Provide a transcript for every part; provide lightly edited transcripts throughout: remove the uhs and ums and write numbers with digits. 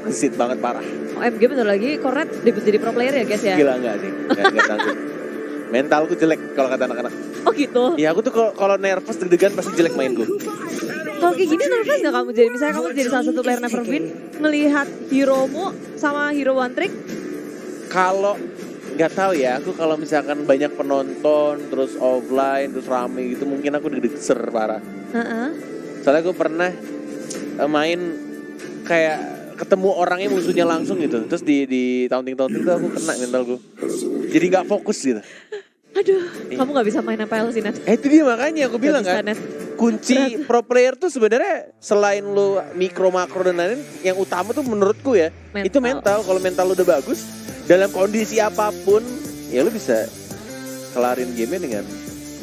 Ngesit banget parah. OMG bentar lagi Cornet debut jadi pro player ya guys ya? Gila enggak sih? Enggak sanggup. Mentalku jelek kalau kata anak-anak. Oh gitu? Iya aku tuh kalau nervous deg-degan pasti jelek mainku. Kalau kayak gini nervous gak kamu jadi? Misalnya kamu jadi salah satu player Neverwin, melihat heromu sama hero one trick? Kalau nggak tahu ya, aku kalau misalkan banyak penonton, terus offline, terus rame gitu, mungkin aku deg-deger parah. Soalnya aku pernah main kayak ketemu orangnya musuhnya langsung gitu, terus di taunting-taunting tuh aku kena mentalku. Jadi nggak fokus gitu. Aduh, kamu gak bisa main MPL sih, Nat. Itu dia makanya aku bilang kan, kunci pro player tuh sebenarnya selain lu mikro makro dan lain-lain, yang utama tuh menurutku ya, itu mental. Kalau mental lu udah bagus, dalam kondisi apapun, ya lu bisa kelarin game-nya dengan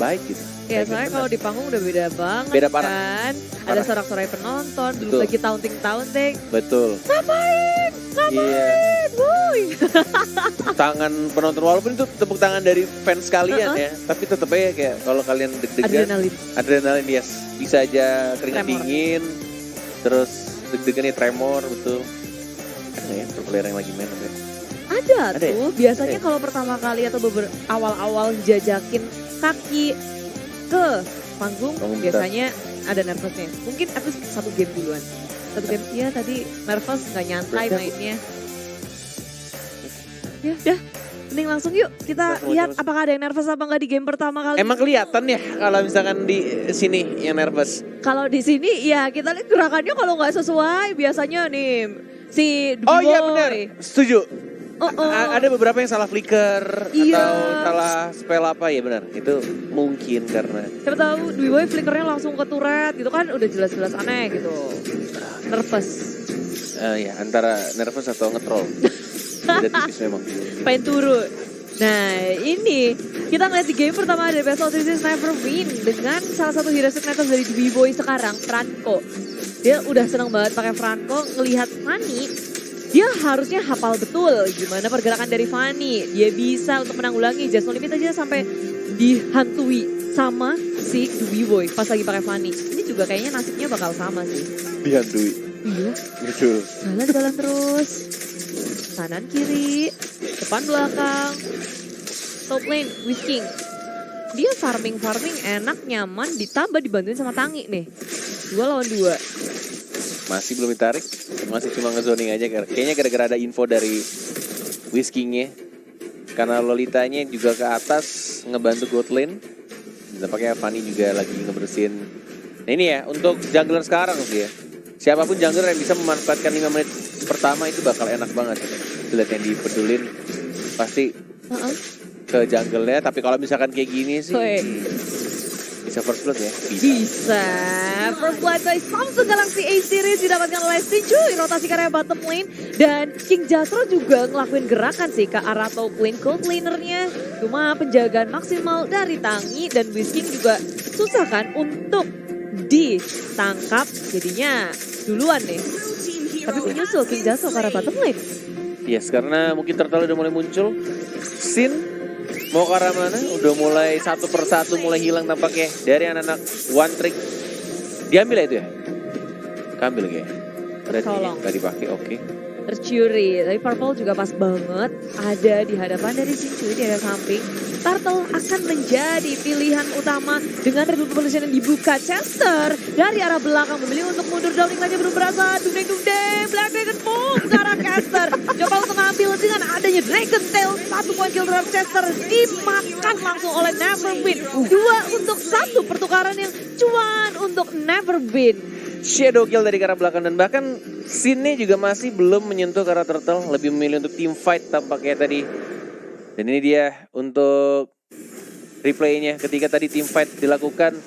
baik gitu. Ya soalnya kalau di panggung udah beda banget. Beda parah. Kan. Ada sorak-sorai penonton, belum lagi taunting-taunting. Betul. Ngapain? Iya. Wuih. Tangan penonton, walaupun itu tepuk tangan dari fans kalian ya, tapi tetep aja kayak kalau kalian deg-degan. Adrenalin yes. Bisa aja keringat dingin, terus deg-degan ya tremor, betul. Ada ya player yang lagi main ya? Ada tuh, biasanya kalau pertama kali atau awal-awal jajakin kaki ke panggung biasanya ada nervousnya. Mungkin aku satu game duluan. Satu game dia tadi nervous gak nyantai mainnya. Ya udah, mending langsung yuk kita lihat apakah ada yang nervous apa enggak di game pertama kali. Emang kelihatan ya kalau misalkan di sini yang nervous? Kalau di sini ya kita lihat gerakannya kalau nggak sesuai biasanya nih si Duboy. Oh iya benar, setuju. Ada beberapa yang salah flicker atau salah spell apa ya benar. Itu mungkin karena siapa tahu Duboy flickernya langsung ke turret gitu kan udah jelas-jelas aneh gitu. Nervous. Ya antara nervous atau ngetrol. Beda tipis memang. Pengen turun. Nah ini kita ngeliat di game pertama dari Best of Series Neverwin dengan salah satu hero signature dari Duboy sekarang, Franco. Dia udah seneng banget pakai Franco, ngelihat Fanny. Dia harusnya hafal betul gimana pergerakan dari Fanny. Dia bisa untuk menanggulangi Just No Limit aja sampai dihantui sama si Duboy pas lagi pakai Fanny. Ini juga kayaknya nasibnya bakal sama sih. Dihantui. Iya. Betul. Jalan-jalan terus. Kanan kiri, depan belakang. Top lane, Whisking. Dia farming enak, nyaman, ditambah dibantuin sama Tangi nih. 2 lawan 2. Masih belum ditarik, masih cuma ngezoning aja. Kayaknya gara-gara ada info dari Whiskingnya. Karena Lolitanya juga ke atas ngebantu gold lane. Dan pakai Fanny juga lagi ngebersihin. Nah ini ya, untuk jungler sekarang sih ya. Siapapun jungler yang bisa memanfaatkan 5 menit pertama itu bakal enak banget. Lihat yang dipedulin pasti ke jungle-nya. Tapi kalau misalkan kayak gini sih bisa first blood ya? Bisa. First blood by Samsung Galaxy A-Series didapatkan oleh Sinju. Rotasi karya bottom lane. Dan King Jastro juga ngelakuin gerakan sih ke arah top lane gold lanernya. Cuma penjagaan maksimal dari Tangi dan Whisking juga susah kan untuk ditangkap. Jadinya duluan nih. Tapi menyusul King Jastro ke arah bottom lane. Yes, karena mungkin turtle udah mulai muncul. Sin mau ke arah mana? Udah mulai satu persatu mulai hilang tampaknya dari anak-anak one trick. Diambil ya itu ya? Kambil kayaknya. Berarti nggak dipakai, oke. Tercuri, tapi Purple juga pas banget ada di hadapan dari Sinju di area samping. Turtle akan menjadi pilihan utama dengan rebuild position yang dibuka. Chester dari arah belakang memilih untuk mundur, Downing lagi belum berasa. Dudeng, Black Dragon boom ke arah Chester. Coba untuk ngambil dengan adanya Dragon Tail. 1 poin kill terhadap Chester dimakan langsung oleh Neverwin. 2 untuk 1 pertukaran yang cuan untuk Neverwin. Shadow kill dari arah belakang dan bahkan Sin-nya juga masih belum menyentuh ke arah turtle. Lebih memilih untuk team fight tampaknya tadi. Dan ini dia untuk replaynya ketika tadi team fight dilakukan.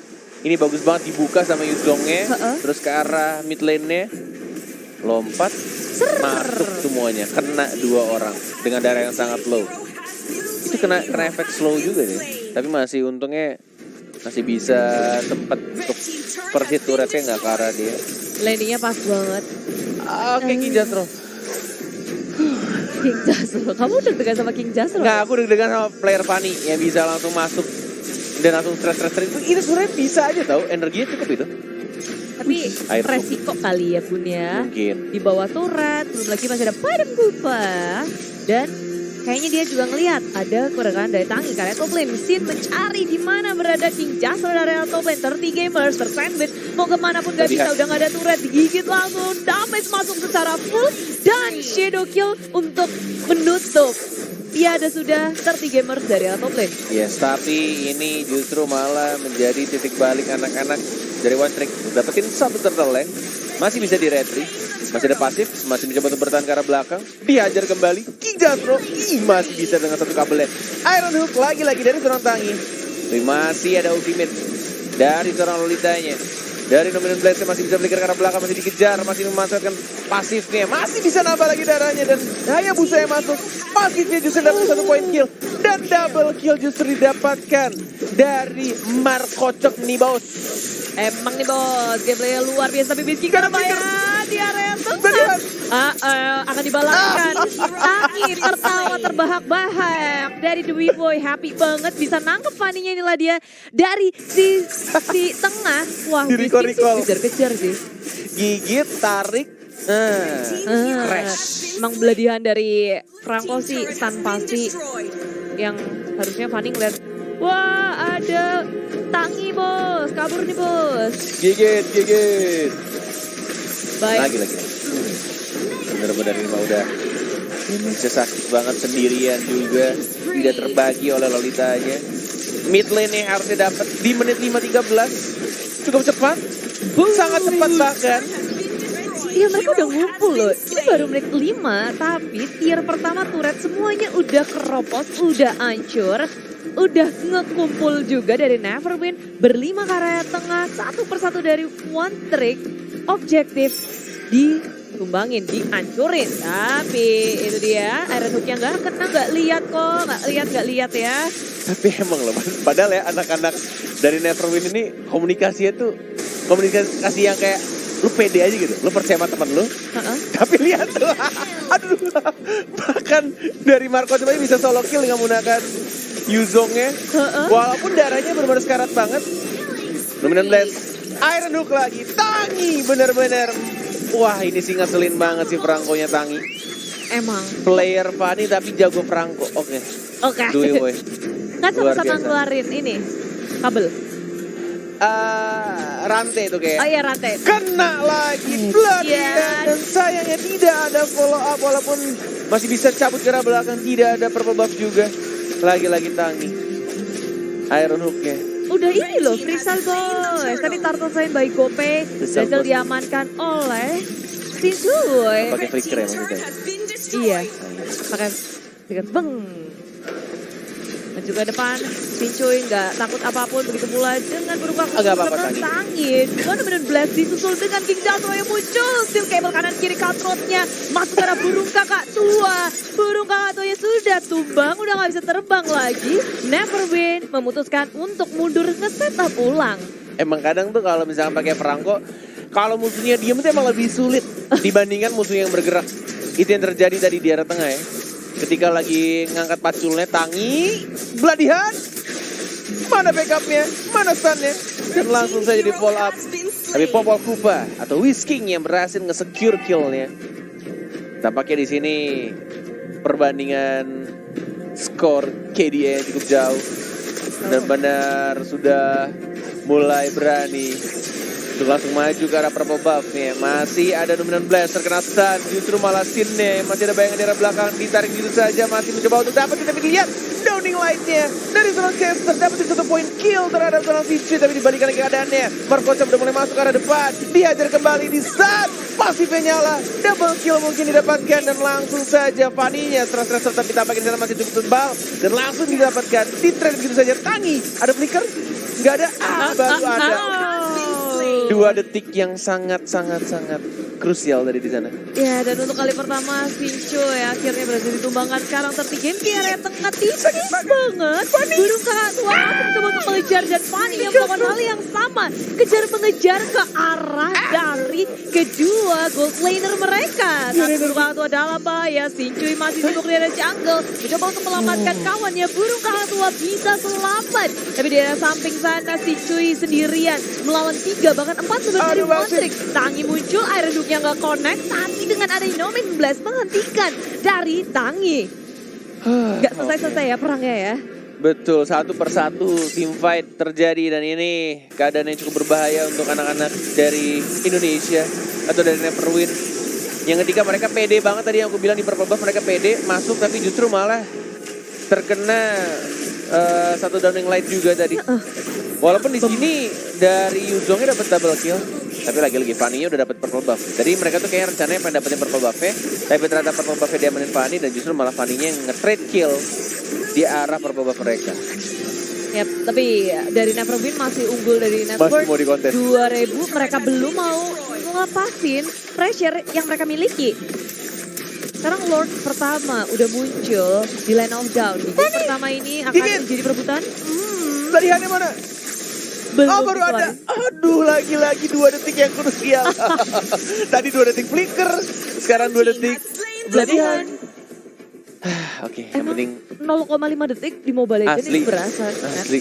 Ini bagus banget dibuka sama Yuzongnya. Terus ke arah mid lane-nya. Lompat. Masuk semuanya. Kena 2 orang dengan darah yang sangat low. Itu kena efek slow juga deh. Tapi masih untungnya masih bisa tempat untuk per hit turretnya nggak ke arah dia. Landingnya pas banget. Oke, King Jastro. King Jastro, kamu deg-degan sama King Jastro? Nggak, aku deg-degan sama player Fanny yang bisa langsung masuk dan langsung stres itu. Ini sebenarnya bisa aja tau, energinya cukup itu. Tapi Tapi Air resiko kali ya Bun ya. mungkin. Di bawah turret, belum lagi masih ada Padam Kupa. Dan kayaknya dia juga ngelihat ada keberadaan dari Tangi karena top lane. Sin mencari di mana berada King Jasper dari top lane. 30 gamers tersandwich. Mau kemana pun gak bisa, udah gak ada turret. Digigit langsung, damage masuk secara full. Dan shadow kill untuk menutup. Tiada sudah 30 gamers dari top lane. Yes, tapi ini justru malah menjadi titik balik anak-anak dari One Trick. Dapetin satu turtle lane, masih bisa di retry. Masih ada pasif, masih mencoba untuk bertahan ke arah belakang. Dihajar kembali, King Jasper masih bisa dengan satu kabel. Iron Hook lagi-lagi dari seorang Tangi. Tapi masih ada ultimate dari seorang Lolitanya. Dari Dominant Blast masih bisa flicker ke arah belakang, masih dikejar, masih memanfaatkan pasifnya. Masih bisa nambah lagi darahnya dan Hayabusa yang masuk. Pasifnya justru dapat 1 point kill. Dan double kill justru didapatkan dari Markocok nih bos. Emang nih bos, gameplaynya luar biasa. Tapi Bisking berbahaya di area tengah. Akan dibalaskan. Tangi tertawa terbahak-bahak dari The Wee Boy. Happy banget bisa nangkep Fanny-nya, inilah dia. Dari si tengah. Wah, Bisking kejar-kejar sih. Gigit, tarik. Crash. Emang beladihan dari Franco sih stun pasti. Yang harusnya Fanny ngeliat, wah ada Tangi bos, kabur nih bos. Gigit. Baik. Lagi. Bener-bener ini mah udah bisa sakit banget sendirian juga. Tidak terbagi oleh Lolitanya. Mid lane nih harusnya dapat di menit 5:13. Cukup cepat. Sangat cepat bahkan. Iya mereka udah ngumpul loh, ini baru menit 5 tapi tier pertama turret semuanya udah keropos, udah hancur. Udah ngekumpul juga dari Neverwin, berlima ke area tengah, satu persatu dari One Trick. Objektif ditumbangin, dihancurin. Tapi itu dia, Iron Hook yang gak kena, gak lihat kok, gak lihat ya. Tapi emang loh, padahal ya anak-anak dari Neverwin ini komunikasinya tuh komunikasi yang kayak lu pede aja gitu, lu percaya sama temen lu. Tapi lihat tuh, aduh, bahkan dari Marco coba bisa solo kill dengan menggunakan Yuzongnya. Walaupun darahnya benar-benar sekarat banget. Dominant Blast, Iron Hook lagi, Tangi bener-bener. Wah ini sih ngeselin banget sih Franco-nya Tangi. Emang. Player Fanny tapi jago Franco, oke. Dui boy. Kan sama-sama ngeluarin ini, kabel. Rantai itu kayak. Oh iya rantai. Kena lagi pelatihan dan sayangnya tidak ada follow up walaupun masih bisa cabut ke arah belakang, tidak ada purple buff juga. Lagi-lagi Tangi. Iron Hook-nya. Udah ini loh, Freestyle boys. Tadi Turtle Sign by Gope berhasil diamankan oleh Sincuy. Pakai flicker ya maksudnya? Iya, pakai flicker. Beng. Maju ke depan, Sincuy nggak takut apapun, begitu pula dengan berubah Tangi. Benar-benar Blast disusul dengan King Jasper yang muncul. Steel cable kanan kiri cutthroat-nya masuk ke arah burung kakak tua. Burung kakak tuanya sudah tumbang, udah nggak bisa terbang lagi. Neverwin memutuskan untuk mundur nge-setup ulang. Emang kadang tuh kalau misalnya pakai Franco, kalau musuhnya diem tuh emang lebih sulit dibandingkan musuh yang bergerak. Itu yang terjadi tadi di arah tengah ya. Ketika lagi ngangkat paculnya, Tangi, beladihan. Mana backupnya, mana stunnya. Dan langsung saja di follow up. Tapi Popol Kupa atau Whisking yang berhasil nge-secure killnya. Tampaknya di sini perbandingan skor KDA cukup jauh. Benar-benar sudah mulai berani untuk langsung maju ke arah purple buff-nya. Masih ada Dominant Blast terkena stun. Justru malah Sin-nya masih ada bayangan di arah belakang. Ditarik gitu saja. Masih mencoba untuk dapat. Tapi dilihat downing light-nya dari seorang caster. Dapat 1 point kill terhadap seorang Sincuy. Tapi dibalikan lagi keadaannya. Marco udah mulai masuk ke arah depan. Dihajar kembali di stun. Pasifnya nyala. Double kill mungkin didapatkan. Dan langsung saja Fanny-nya stres-stres tapi tampaknya di sana masih cukup tebal. Dan langsung didapatkan. Di-trade begitu saja. Tangi. Ada flicker? Nggak ada. Baru ada. 2 detik yang sangat krusial dari di sana. Ya, dan untuk kali pertama Sincho ya akhirnya berhasil ditumbangkan. Sekarang tertinggi di area tengah tipis banget. Burung kakak tua mencoba untuk mengejar dan Fanny yang melakukan hal yang sama. Kejar-mengejar ke arah dari kedua gold laner mereka. Tapi burung kakak tua dalam bahaya. Sincho masih sibuk di area jungle. Mencoba untuk melamatkan kawannya. Burung kakak tua bisa selamat. Tapi di area samping sana Sincho sendirian melawan 3 bahkan 4 sebelum dari Montrix. Tangi muncul, air duduknya nggak connect, tapi dengan ada Nomin Blast menghentikan dari Tangi. Nggak selesai-selesai ya perangnya ya. Betul, satu persatu team fight terjadi dan ini keadaan yang cukup berbahaya untuk anak-anak dari Indonesia atau dari Neverwin. Yang ketika mereka pede banget tadi yang aku bilang di Purple Buff, mereka pede masuk tapi justru malah terkena satu downing light juga tadi. Walaupun di sini dari Yuzongnya dapat double kill, tapi lagi-lagi Fanny-nya udah dapat purple buff. Jadi mereka tuh kayak rencananya pengen dapetin purple buff-nya, tapi ternyata purple buff-nya diamanin Fanny dan justru malah Fanny-nya yang nge-trade kill di arah purple buff mereka. Yap, tapi dari Neverwin masih unggul dari Network. Masih mau di kontes. 2000 mereka belum mau ngelepasin pressure yang mereka miliki. Sekarang Lord pertama udah muncul di Land of Down. Di game pertama ini akan menjadi perebutan. Larihannya mana? Belum baru ada. Aduh, lagi-lagi 2 detik yang krusial. Tadi 2 detik flicker, sekarang 2 detik latihan. Oke, yang Emang penting 0,5 detik di Mobile Legends asli. ini berasa. Asli.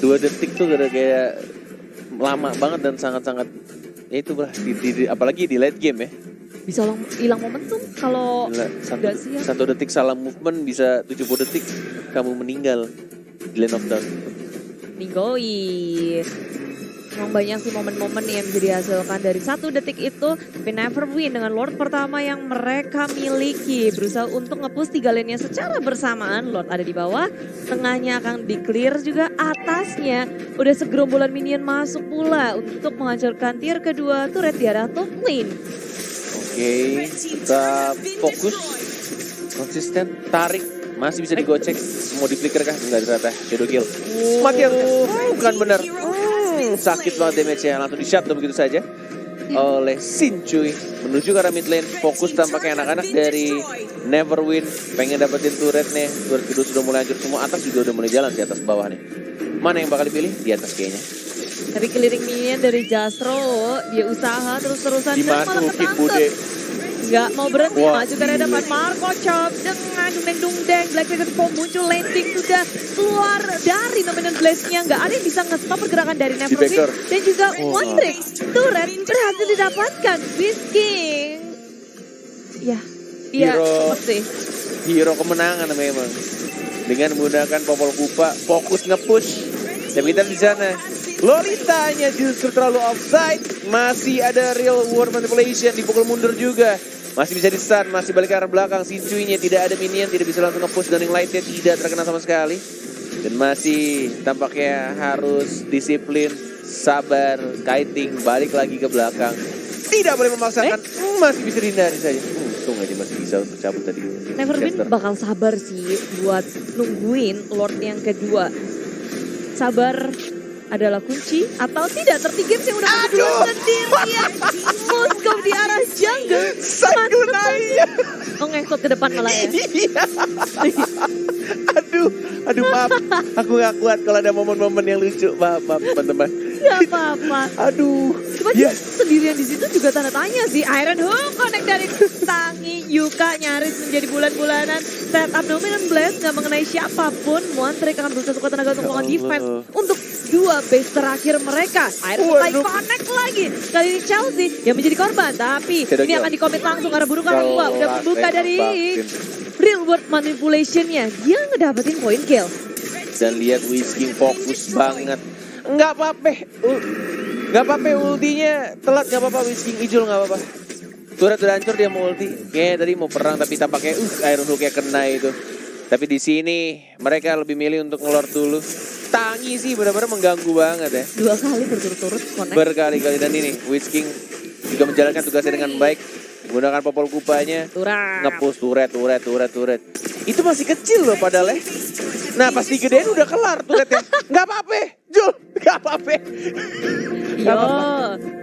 2 detik tuh udah kayak lama banget dan sangat-sangat ya itu lah, apalagi di late game ya. Bisa hilang momentum kalau Gila, nggak siap. 1 detik salah movement bisa 70 detik kamu meninggal di Land of Dawn. Nigoi. Memang banyak sih momen-momen yang bisa dihasilkan dari 1 detik itu. Tapi Neverwin dengan Lord pertama yang mereka miliki. Berusaha untuk nge-push 3 lane-nya secara bersamaan. Lord ada di bawah, tengahnya akan di-clear juga, atasnya udah segerombolan minion masuk pula untuk menghancurkan tier kedua turret di arah top lane. Oke, kita fokus, konsisten, tarik, masih bisa digocek. Mau di flicker kah? Enggak ternyata, shadow kill. Mati yang bukan benar. Sakit banget damage-nya, langsung di shutdown begitu saja oleh Sincuy. Menuju ke arah mid lane, fokus tampaknya anak-anak dari Neverwin. Pengen dapetin turret nih, turret kedua sudah mulai hancur semua, atas juga udah mulai jalan di atas bawah nih. Mana yang bakal dipilih? Di atas kayaknya. Tapi clearing minion dari Jastro, dia usaha terus-terusan dan malah Dimasukin ketangkep. Bude. Nggak mau berhenti, Wah, maju ke depan Marco Chop dengan dungdeng-dungdeng. Black Ticket Bomb muncul, landing sudah keluar dari Nominant Blast-nya. Nggak ada yang bisa nge-stop pergerakan dari Neverwin. backdoor. Dan juga Montrix, turret berhasil didapatkan. Whisking. Ya, iya Hero. sih. Hero kemenangan memang. Dengan menggunakan popol kupa, fokus nge-push. Tapi kita di sana. Lolitanya justru terlalu offside. Masih ada real world manipulation, dipukul mundur juga. Masih bisa di-stun, masih balik ke arah belakang. Sincuy-nya tidak ada minion, tidak bisa langsung nge-push. Downing Light-nya tidak terkena sama sekali. Dan masih tampaknya harus disiplin, sabar, kiting, balik lagi ke belakang. Tidak boleh memaksakan, masih bisa dihindari saja. Untung aja masih bisa untuk cabut tadi. Neverwin Caster. bakal sabar sih buat nungguin Lord yang kedua. Sabar adalah kunci atau tidak. Tertinggips yang udah kedua sendirian. Moskov di arah jungle. Sayunaya. Oh, ngesot ke depan malah ya. Aduh maaf. Aku gak kuat kalau ada momen-momen yang lucu. Maaf teman-teman. Gak apa-apa. Aduh. Cuma dia sendirian di situ juga tanda tanya sih. Iron Hook connect dari Tangi. Yuka nyaris menjadi bulan-bulanan. Setup Dominant Blast gak mengenai siapapun. Montrix akan berusaha sekuat tenaga untuk melakukan defense. Untuk 2 base terakhir mereka. Iron Hook lagi connect lagi. Kali ini Chelsea yang menjadi korban. Tapi ini akan dikomit langsung karena burung karena 2. Udah membuka dari real world manipulation-nya. Dia ngedapetin point kill. Dan lihat Whisking fokus banget. Nggak apa-apa ultinya telat, nggak apa-apa. Whisking Ijul nggak apa-apa. Turret udah hancur, dia mau ulti. Kayaknya tadi mau perang tapi tampaknya Iron Hook-nya kena itu. Tapi di sini mereka lebih milih untuk ngelor dulu. Tangi sih benar-benar mengganggu banget ya. 2 kali berturut-turut connect. Berkali-kali dan ini Whisking juga menjalankan tugasnya dengan baik. Menggunakan popol kupanya. Nge-push turret. Itu masih kecil loh padahal ya. Nah pas digedein udah kelar turretnya. Nggak apa-apa, Jul. Nggak apa-apa. Yo,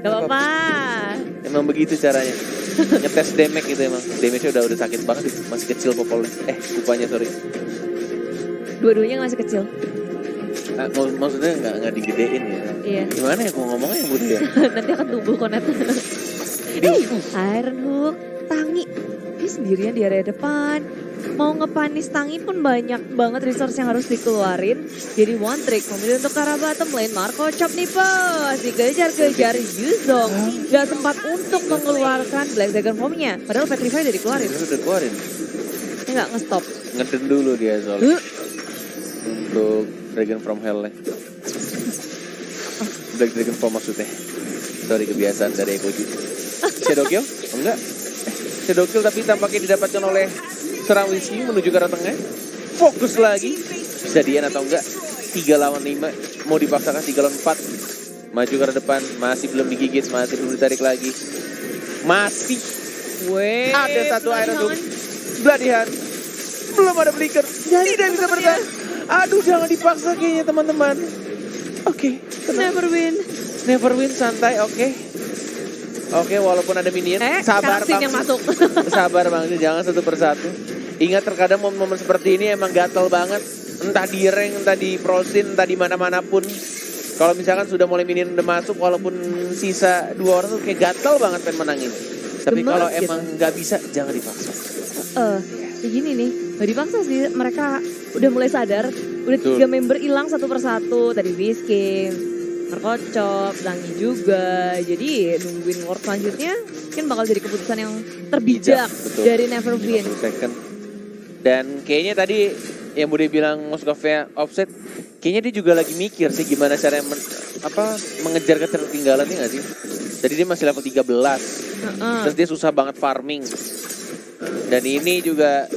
gak apa-apa. Yang Emang begitu caranya. Ngetes damage gitu emang. Damage-nya udah sakit banget itu. Masih kecil popolnya. Kupanya sorry. Dua-duanya masih kecil. Maksudnya nggak digedein ya. Iya. Gimana ya aku ngomongnya yang Budi ya? Nanti akan tumbuh konet. Iron Hook, Tangi. Dia sendirian di area depan. Mau ngepanis Tangi pun banyak banget resource yang harus dikeluarin. Jadi one trick memilih untuk ke arah bottom lane. Marco Chop nih pas. Dikejar-kejar Yuzong. Gak sempat untuk mengeluarkan Black Dragon Form-nya. Padahal Petrify udah dikeluarin. Udah keluarin. Dia gak nge-stop. Ngeden dulu dia soalnya. Untuk Dragon from Hell-nya. Black Dragon Form maksudnya. Sorry, kebiasaan dari Ekoji. Shadow Kill? Enggak. Shadow Kill tapi tampaknya didapatkan oleh serang Whiskey menuju ke arah tengah. Fokus lagi. Bisa Dian atau enggak? 3 lawan 5. Mau dipaksakan 3 lawan 4. Maju ke arah depan. Masih belum digigit. Masih belum ditarik lagi. Masih. Ada satu Iron Hook. Bloody Hand. Belum ada Flicker. Tidak bisa bertahan. Aduh, jangan dipaksa kayaknya teman-teman. Oke. Never win. Never win, santai, oke. Oke, walaupun ada minion, sabar Bang. Yang masuk. Sabar Bang, jangan satu persatu. Ingat terkadang momen-momen seperti ini emang gatel banget. Entah di rank, entah di prosin, entah di mana-manapun. Kalau misalkan sudah mulai minion udah masuk, walaupun sisa 2 orang tuh kayak gatel banget pengen menangin. Tapi kalau emang nggak bisa, jangan dipaksa. Gini nih, gak dipaksa sih, mereka udah mulai sadar. Udah 3 member hilang satu persatu. Tadi Whiskey, Marco Chop, Tangi juga. Jadi nungguin Ward selanjutnya mungkin bakal jadi keputusan yang terbijak dari Neverwin. Dan kayaknya tadi yang Bude bilang Moskova offset, kayaknya dia juga lagi mikir sih gimana caranya mengejar ketertinggalan nih gak sih? Jadi dia masih level 13. Terus dia susah banget farming. Dan ini juga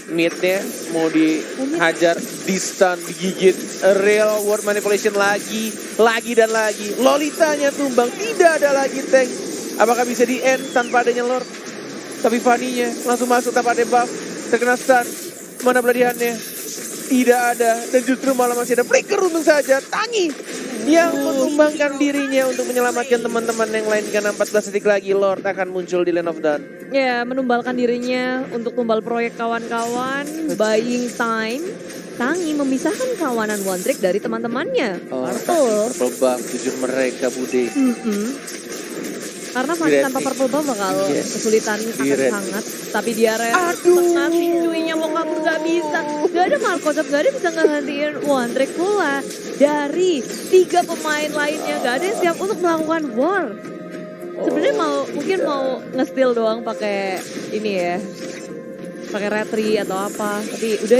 mid-nya mau dihajar, di-stun, digigit. Real world manipulation lagi dan lagi. Lolitanya tumbang, tidak ada lagi tank. Apakah bisa di-end tanpa adanya Lord? Tapi Fanny-nya langsung masuk tanpa ada buff. Terkena stun. Mana beladihannya? Tidak ada. Dan justru malah masih ada Flicker untung saja. Tangi yang menumbangkan dirinya untuk menyelamatkan teman-teman yang lain. Karena 14 detik lagi Lord akan muncul di Land of Dawn. Ya, menumbalkan dirinya untuk tumbal proyek kawan-kawan. Buying time. Tangi memisahkan kawanan one trick dari teman-temannya. Purple buff jujur mereka Bude. Karena Fanny tanpa purple buff bakal kesulitan akan sangat. Tapi di area tengah Shinjuinya mau kabur gak bisa. Gak ada Marco Chop, gak ada bisa ngehentiin one trick pula. Dari 3 pemain lainnya gak ada yang siap untuk melakukan war. Sebenarnya mungkin mau nge-steal doang pakai ini ya. Pakai retri atau apa. Tapi udah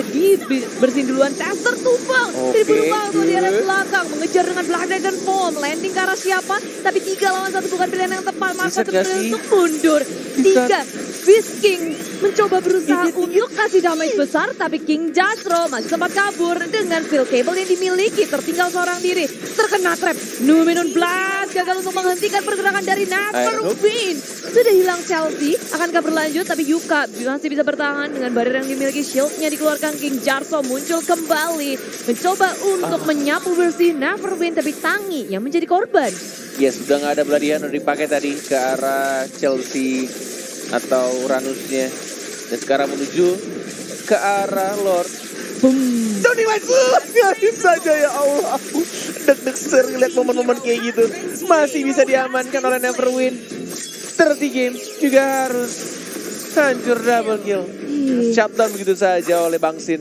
bersihin duluan. Chester tumbang. Diburu waktu di area belakang. Mengejar dengan Black Dragon Form. Landing ke arah siapa? Tapi 3 lawan 1 bukan pilihan yang tepat. Marco untuk mundur. 3. Beast King mencoba berusaha untuk kasih damage besar. Tapi King Jastro masih sempat kabur dengan field cable yang dimiliki. Tertinggal seorang diri. Terkena trap. Numenor Blast gagal untuk menghentikan pergerakan dari Neverwin. Sudah hilang Chelsea. Akankah berlanjut? Tapi Yuka masih bisa bertahan dengan barrier yang dimiliki. Shieldnya dikeluarkan. King Jastro muncul kembali. Mencoba untuk menyapu bersih Neverwin. Tapi Tangi yang menjadi korban. Yes, sudah nggak ada beladihan udah dipakai tadi ke arah Chelsea atau Uranusnya. Dan sekarang menuju ke arah Lord. Johnny Light biarin saja ya Allah. Deg-deg ser ngeliat momen-momen kayak gitu. Masih bisa diamankan oleh Neverwin. 30 game juga harus hancur double kill. Shutdown begitu saja oleh Bang Sin.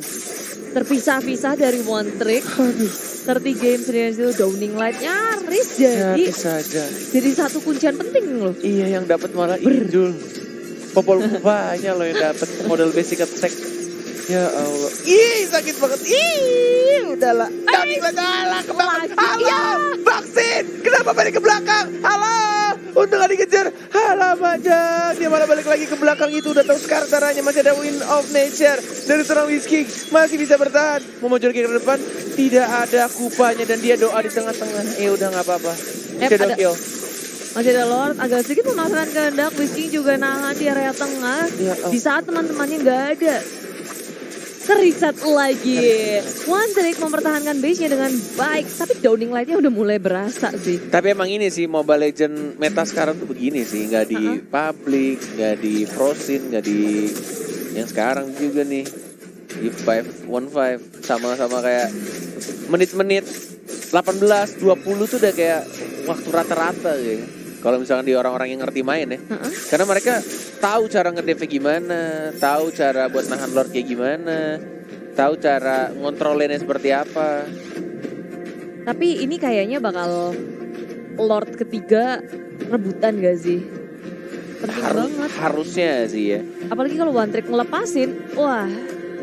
Terpisah-pisah dari one trick. 30 game sendiri itu Downing Light nyaris jadi. Jadi satu kuncian penting loh. Iya, yang dapat malah Injul. Popol banyak loh yang dapat model basic attack. Ya Allah. Ih, sakit banget. Ih, udahlah. Tapi salah ke belakang. Halo, vaksin. Kenapa balik ke belakang? Halo, untung gak dikejar. Halah aja. Dia malah balik lagi ke belakang itu. Udah tahu sekarang caranya. Masih ada Wind of Nature dari seorang Whiskey. Masih bisa bertahan. Mau maju lagi ke depan. Tidak ada kupanya dan dia doa di tengah-tengah. Udah gak apa-apa. Shadow kill. Masih ada Lord, agak sedikit memaksakan kehendak. Whiskey juga nahan di area tengah. Di saat teman-temannya gak ada. Kereset lagi. One Trick mempertahankan base-nya dengan baik. Tapi downing light-nya udah mulai berasa sih. Tapi emang ini sih Mobile Legend meta sekarang tuh begini sih. Nggak di public, nggak di frozen, nggak di yang sekarang juga nih. Di 5-1-5 sama-sama kayak menit-menit 18, 20 tuh udah kayak waktu rata-rata gitu. Kalau misalkan di orang-orang yang ngerti main ya. Karena mereka tahu cara nge-dev gimana, tahu cara buat nahan Lord kayak gimana, tahu cara ngontrolinnya seperti apa. Tapi ini kayaknya bakal Lord ketiga rebutan gak sih? Penting banget. Harusnya sih ya. Apalagi kalau One Trick ngelepasin, wah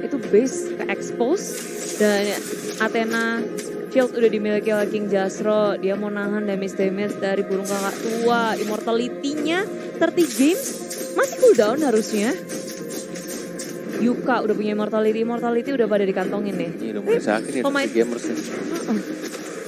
itu base ke-expose. Dan Athena Shield udah dimiliki oleh King Jasro. Dia mau nahan damage dari burung kakak tua. Immortality-nya 30 games masih cooldown harusnya. Yuka udah punya immortality udah pada dikantongin nih. Ini udah mulai sakit ya pemain gamers nih.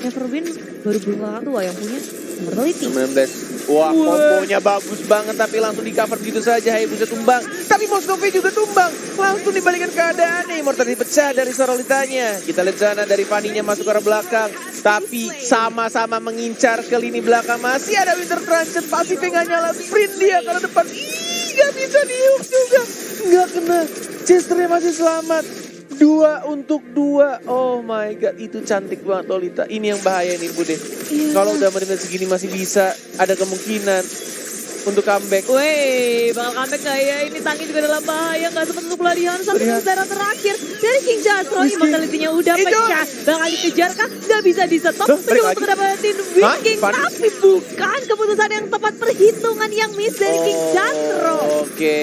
Neverwin baru burung kakak tua yang punya immortality. 19. Wah, kombonya bagus banget tapi langsung di cover gitu saja. Hayabusa tumbang. Tapi Moskovi juga tumbang. Langsung dibalikan keadaannya. Immortality pecah dari Sorolitanya. Kita lihat sana dari Fanny-nya masuk ke arah belakang. Tapi sama-sama mengincar ke lini belakang. Masih ada Winter Transit. Pasifnya nggak nyala. Sprint dia ke depan. Ih, nggak bisa dihook juga. Nggak kena. Chesternya masih selamat. 2 untuk 2. Oh my god, itu cantik banget Lolita. Ini yang bahaya nih Bude. Kalau udah menit segini masih bisa ada kemungkinan untuk comeback. Wey, bakal comeback gak ya? Ini Tangi juga dalam bahaya, gak sempat untuk pelarian sampai sejarah terakhir dari King Jasro. Immortality-nya udah pecah, bakal dikejar kah? Gak bisa di-stop. Mencoba untuk dapetin Whisking, tapi bukan keputusan yang tepat, perhitungan yang miss dari King Jasro. Oke,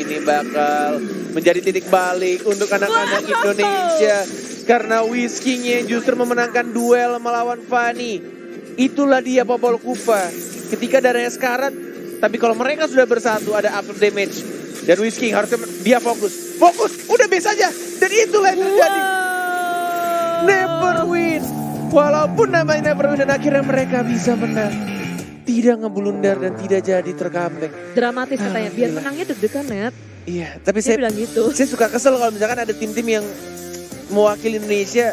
ini bakal menjadi titik balik untuk anak-anak Indonesia. Karena Whisking-nya justru memenangkan duel melawan Fanny. Itulah dia Popol Kupa. Ketika darahnya sekarat, tapi kalau mereka sudah bersatu ada after damage. Dan Whisking harusnya dia fokus. Fokus, udah bisa aja. Dan itulah yang terjadi. Never win. Walaupun namanya Never win dan akhirnya mereka bisa menang. Tidak ngeblunder dan tidak jadi tercomeback. Dramatis katanya, biar menangnya deg-degan Net. Iya, tapi Dia bilang gitu. saya suka kesel kalau misalkan ada tim-tim yang mewakili Indonesia.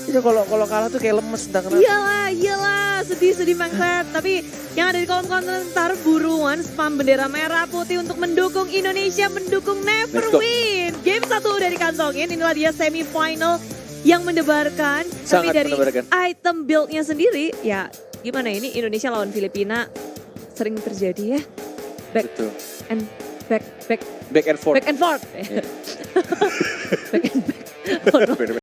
Itu kalau kalah tuh kayak lemes entah kenapa. Iyalah, sedih mangkat. Tapi yang ada di kolom komentar buruan spam bendera merah putih untuk mendukung Indonesia, mendukung Never Win. Game 1 udah dikantongin, inilah dia semifinal yang mendebarkan. Sangat tapi dari mendebarkan. item build-nya sendiri, ya gimana ini Indonesia lawan Filipina sering terjadi ya. Back Betul. and back Back and forth. back and forth. Yeah. Back and back.